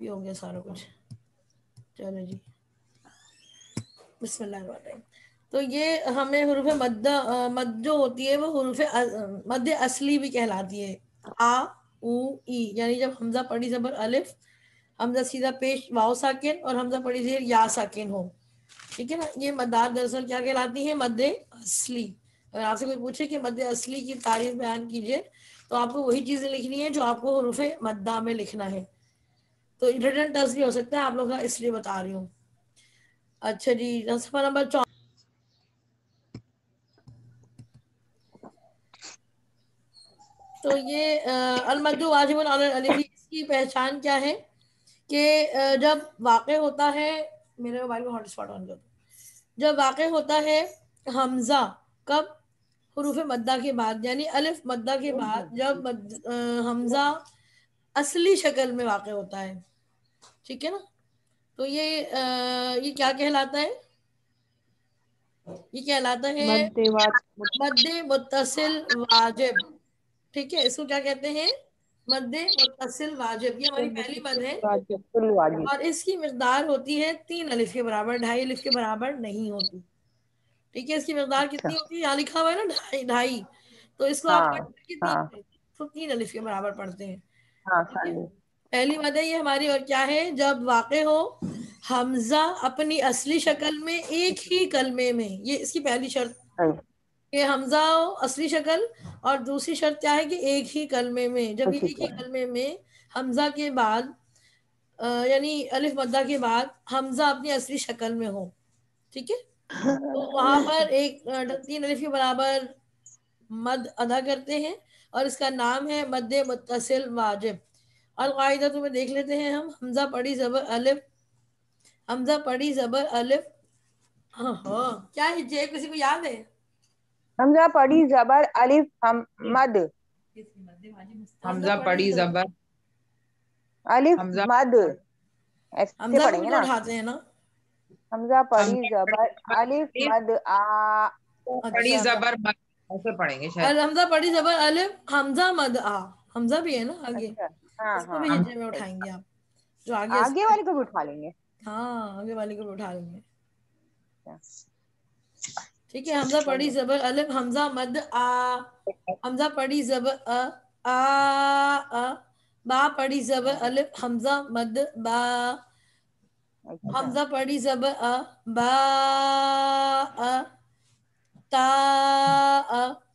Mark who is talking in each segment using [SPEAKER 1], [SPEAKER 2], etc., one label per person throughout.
[SPEAKER 1] یہ ہو گیا سارا کچھ. چلو جی بسم اللہ الرحمن الرحیم. تو یہ ہمیں حروف مد جو ہوتی ہے وہ حروف مد اصلی بھی کہلاتی ہے. آ او ای یعنی جب حمزہ پڑی زبر الف، حمزہ سیدھا پیش واو ساکن اور حمزہ پڑی زیر یا ساکن ہو. ٹھیک ہے نا. یہ مدار دراصل کیا کہلاتی ہے؟ مد اصلی. اگر آپ سے کوئی پوچھے کہ مد اصلی کی تعریف بیان کیجیے تو آپ کو وہی چیزیں لکھنی ہے جو آپ کو حروف مدہ میں لکھنا ہے. تو ریٹن ٹیسٹ بھی ہو سکتا ہے آپ لوگ کا، اس لیے بتا رہی ہوں. اچھا جی صفحہ نمبر 4. تو یہ المد واجب علی الالف، اس کی پہچان کیا ہے کہ جب واقع ہوتا ہے، میرے موبائل کو ہاٹ اسپاٹ آن کر دو. جب واقع ہوتا ہے حمزہ کب؟ حروف مدہ کے بعد، یعنی الف مدہ کے بعد جب حمزہ اصلی شکل میں واقع ہوتا ہے. ٹھیک ہے نا. تو یہ کیا کہلاتا ہے؟ یہ کہلاتا ہے
[SPEAKER 2] مد واجب
[SPEAKER 1] مد متصل واجب. ٹھیک ہے، اس کو کیا کہتے ہیں؟ مد متصل واجب. یہ ہماری پہلی مد ہے
[SPEAKER 2] واجب.
[SPEAKER 1] اور اس کی مقدار ہوتی ہے 3 الف کے برابر، 2.5 الف کے برابر نہیں ہوتی. ٹھیک ہے. اس کی مقدار
[SPEAKER 2] اچھا
[SPEAKER 1] کتنی ہوتی ہے؟ یہاں لکھا ہوا ہے نا 2.5. تو اس کو آپ
[SPEAKER 2] ہاں
[SPEAKER 1] کٹ کے
[SPEAKER 2] ہاں
[SPEAKER 1] 3 الف کے برابر پڑھتے ہیں.
[SPEAKER 2] ہاں
[SPEAKER 1] ٹھیک ہے.
[SPEAKER 2] سنڈے.
[SPEAKER 1] پہلی مد ہے یہ ہماری. اور کیا ہے؟ جب واقع ہو حمزہ اپنی اصلی شکل میں ایک ہی کلمے میں. یہ اس کی پہلی شرط کہ حمزہ اصلی شکل، اور دوسری شرط کیا ہے کہ ایک ہی کلمے میں. جب یہ ایک ہی کلمے میں حمزہ کے بعد یعنی الف مدہ کے بعد حمزہ اپنی اصلی شکل میں ہو. ٹھیک ہے. تو وہاں پر 3 الف کے برابر مد ادا کرتے ہیں اور اس کا نام ہے مد متصل واجب. القاعدہ تمہیں دیکھ لیتے ہیں ہم. حمزہ پڑی زبر الف، حمزہ پڑی زبر الف. ہاں ہاں کیا ہے؟ کسی کو یاد ہے؟
[SPEAKER 2] حمزہ پڑی زبر الف مد.
[SPEAKER 1] حمزہ پڑی زبر
[SPEAKER 2] الف
[SPEAKER 1] حمزہ
[SPEAKER 2] مد ایسے
[SPEAKER 1] حمزہ کو
[SPEAKER 2] پڑھیں
[SPEAKER 1] بھی
[SPEAKER 2] گے
[SPEAKER 1] تو
[SPEAKER 2] نا.
[SPEAKER 1] اٹھاتے ہیں نا.
[SPEAKER 2] حمزہ پڑی
[SPEAKER 1] حمزہ
[SPEAKER 2] زبر الف مد آ.
[SPEAKER 1] پڑی
[SPEAKER 2] اچھا
[SPEAKER 1] زبر مد ایسے پڑھیں گے شاید. حمزہ پڑی زبر الف حمزہ مد آ. حمزہ بھی ہے نا آگے،
[SPEAKER 2] اچھا ہاں
[SPEAKER 1] اس کو
[SPEAKER 2] ہاں
[SPEAKER 1] بھی ہجے میں اٹھائیں گے آپ. جو آگے
[SPEAKER 2] والے کو بھی اٹھا لیں گے.
[SPEAKER 1] ہاں آگے والے کو بھی اٹھا لیں گے.
[SPEAKER 2] اچھا.
[SPEAKER 1] ٹھیک ہے. حمزہ پڑی زبر الف حمزہ مد آ. حمزہ پڑی زبر آ. با پڑی زبر الف حمزہ مد با.
[SPEAKER 2] اچھا
[SPEAKER 1] حمزہ پڑی زبر با. تا.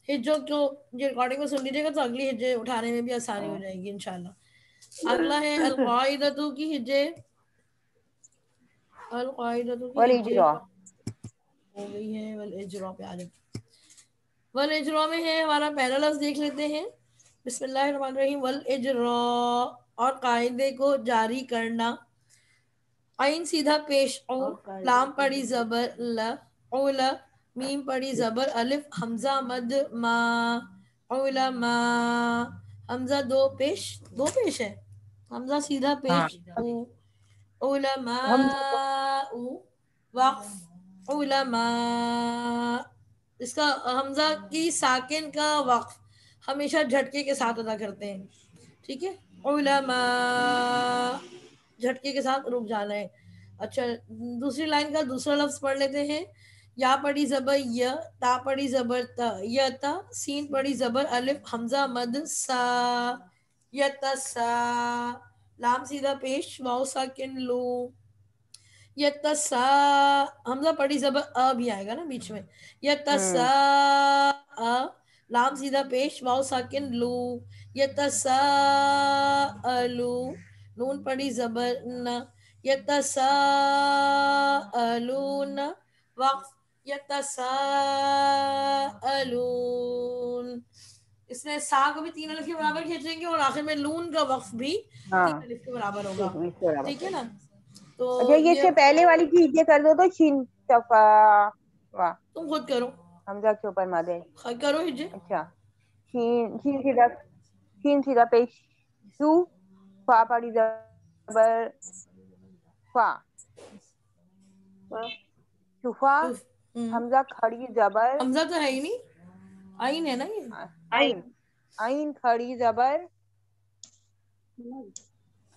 [SPEAKER 1] ہجوں کو جو ریکارڈنگ میں سن لیجیے گا تو اگلی ہجے اٹھانے میں بھی آسانی ہو جائے گی انشاءاللہ. اگلا ہے القاعدۃ کی ہجے. القاعدۃ کی ہجے
[SPEAKER 2] والاجرا.
[SPEAKER 1] ہو گئی ہے. والاجرا پہ آ جائیں. والاجرا میں ہے ہمارا پہلا لفظ، دیکھ لیتے ہیں. بسم اللہ الرحمن الرحیم. والاجرا اور قاعدے کو جاری کرنا. عین سیدھا پیش او، لام پڑی زبر ل اولا، میم پڑی زبر الف حمزہ مد ما. علماء حمزہ دو پیش ہے. حمزہ سیدھا پیش او. علماء وقف علماء. اس کا حمزہ کی ساکن کا وقف ہمیشہ جھٹکے کے ساتھ ادا کرتے ہیں. ٹھیک ہے. علماء جھٹکے کے ساتھ رک جانا ہے. اچھا دوسری لائن کا دوسرا لفظ پڑھ لیتے ہیں. یا پڑی زبر ی، تا پڑی زبر تا یتا، سین پڑی زبر الف حمزہ مد سا یتسا، لام سیدھا پیش واو ساکن لو. یتسا حمزہ پڑی زبر بھی آئے گا نا بیچ میں. یتسا لام سیدھا پیش واو ساکن لو. یتساءلو، نون پڑی زبر نہ. یتساءلون وقف یتساءلون. اس میں سا کو بھی 3 الف کے برابر کھینچیں گے اور آخر میں لون کا وقف بھی
[SPEAKER 2] ہاں
[SPEAKER 1] 3 الف کے برابر ہوگا.
[SPEAKER 2] ٹھیک ہے برابر.
[SPEAKER 1] ٹھیک ہے نا. تو
[SPEAKER 2] اچھا یہ
[SPEAKER 1] یہ
[SPEAKER 2] سے پہلے والی کی ہجے کر دو تو شین صفا. واہ
[SPEAKER 1] تم خود کرو.
[SPEAKER 2] حمزہ کے اوپر مد ہے.
[SPEAKER 1] کرو ہجے.
[SPEAKER 2] اچھا شین سیدھا پیش شو، فا پڑی زبر فا. شفا حمزہ کھڑی زبر
[SPEAKER 1] حمزہ تو ہے ہی نہیں، آئین ہے نا یہ.
[SPEAKER 2] عین. عین کھڑی زبر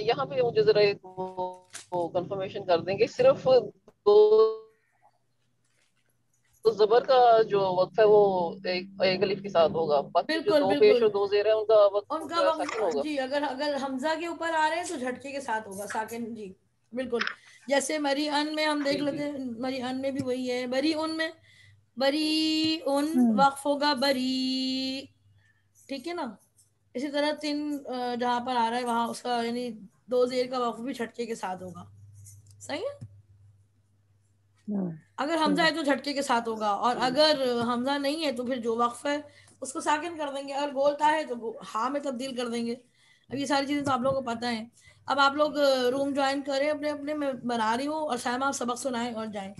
[SPEAKER 3] یہاں پہ مجھے ذرا ایک کنفرمیشن کر دیں گے، صرف دو زبر کا جو وقف ہے وہ ایک الف کے ساتھ ہوگا، باقی جو
[SPEAKER 1] بالکل
[SPEAKER 3] دو پیش
[SPEAKER 1] بالکل
[SPEAKER 3] اور دو زیر ہے ان کا
[SPEAKER 1] ان
[SPEAKER 3] وقف
[SPEAKER 1] کا
[SPEAKER 3] جو ہے
[SPEAKER 1] وقت
[SPEAKER 3] ساکن ہوگا.
[SPEAKER 1] جی، اگر حمزہ کے اوپر آ رہے ہیں تو جھٹکے کے ساتھ ہوگا ساکن. جی بالکل. جیسے مری ان میں ہم دیکھ
[SPEAKER 3] جی
[SPEAKER 1] لیتے
[SPEAKER 3] جی
[SPEAKER 1] ہیں، مری ان میں بھی وہی ہے. بری ان میں بری ان
[SPEAKER 2] ہوں
[SPEAKER 1] وقف ہوگا بری، ٹھیک ہے نا. اسی طرح تین جہاں پر آ رہا ہے وہاں اس کا یعنی دو زیر کا وقف بھی جھٹکے کے ساتھ ہوگا. صحیح ہے.
[SPEAKER 2] ہوں
[SPEAKER 1] اگر حمزہ ہے تو جھٹکے کے ساتھ ہوگا، اور اگر حمزہ نہیں ہے تو پھر جو وقف ہے اس کو ساکن کر دیں گے. اگر بولتا ہے تو ہاں میں تبدیل کر دیں گے. اب یہ ساری چیزیں تو آپ لوگوں کو پتہ ہیں. اب آپ لوگ روم جوائن کریں اپنے اپنے، میں بنا رہی ہوں، اور سائمہ آپ سبق سنائیں اور جائیں.